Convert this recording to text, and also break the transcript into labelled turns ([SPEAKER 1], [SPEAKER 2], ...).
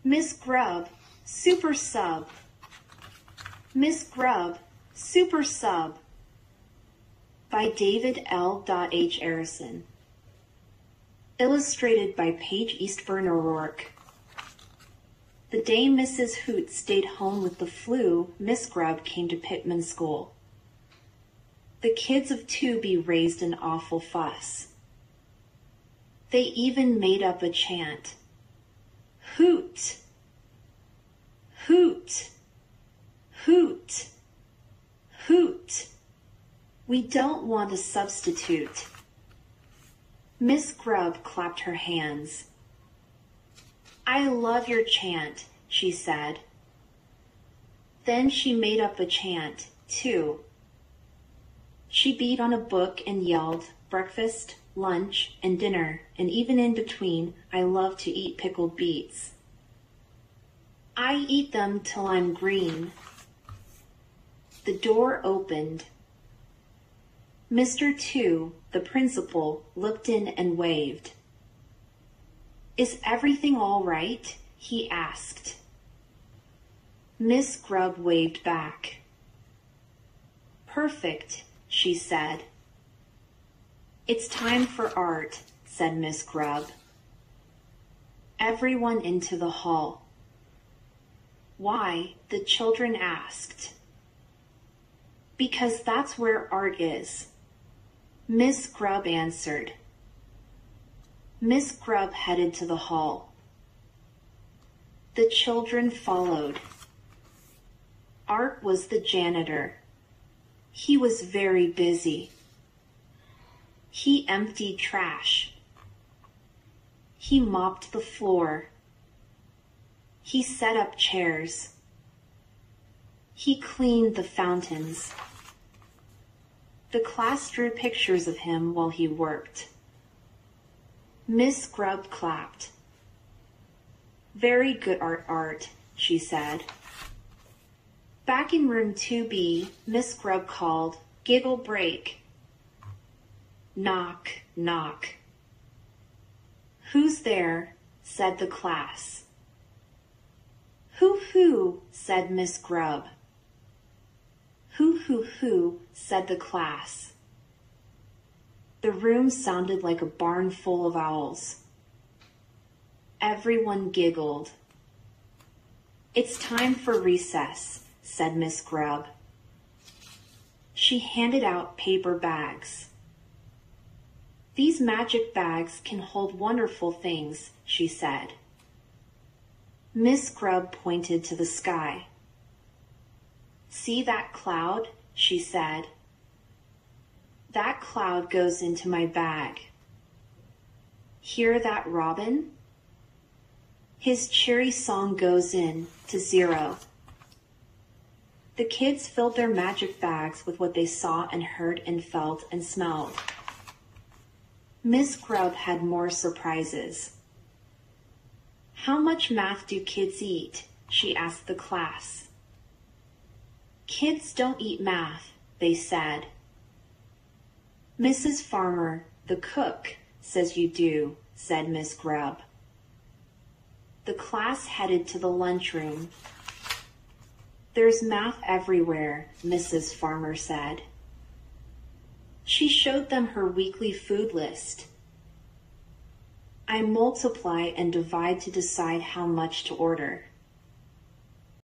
[SPEAKER 1] Miss Grubb, super sub. Miss Grubb, super sub. By David L. H. Arison. Illustrated by Paige Eastburn O'Rourke. The day Mrs. Hoot stayed home with the flu, Miss Grubb came to Pitman School. The kids of 2B raised an awful fuss. They even made up a chant. Hoot! Hoot! Hoot! Hoot! We don't want a substitute. Miss Grubb clapped her hands. I love your chant, she said. Then she made up a chant, too. She beat on a book and yelled, breakfast, lunch, and dinner, and even in between, I love to eat pickled beets. I eat them till I'm green. The door opened. Mr. Two, the principal, looked in and waved. Is everything all right? He asked. Miss Grubb waved back. Perfect, she said. It's time for art, said Miss Grubb. Everyone into the hall. Why? The children asked. Because that's where art is, Miss Grubb answered. Miss Grubb headed to the hall. The children followed. Art was the janitor. He was very busy. He emptied trash. He mopped the floor. He set up chairs. He cleaned the fountains. The class drew pictures of him while he worked. Miss Grubb clapped. Very good art, she said. Back in room 2B, Miss Grubb called, Giggle break. Knock, knock. Who's there? Said the class. Hoo, said Miss Grubb. Hoo, said the class. The room sounded like a barn full of owls. Everyone giggled. It's time for recess, said Miss Grubb. She handed out paper bags. These magic bags can hold wonderful things, she said. Miss Grubb pointed to the sky. See that cloud? She said. That cloud goes into my bag. Hear that robin? His cheery song goes in to 0. The kids filled their magic bags with what they saw and heard and felt and smelled. Miss Grubb had more surprises. How much math do kids eat? She asked the class. Kids don't eat math, they said. Mrs. Farmer, the cook, says you do, said Miss Grubb. The class headed to the lunchroom. There's math everywhere, Mrs. Farmer said. She showed them her weekly food list. I multiply and divide to decide how much to order.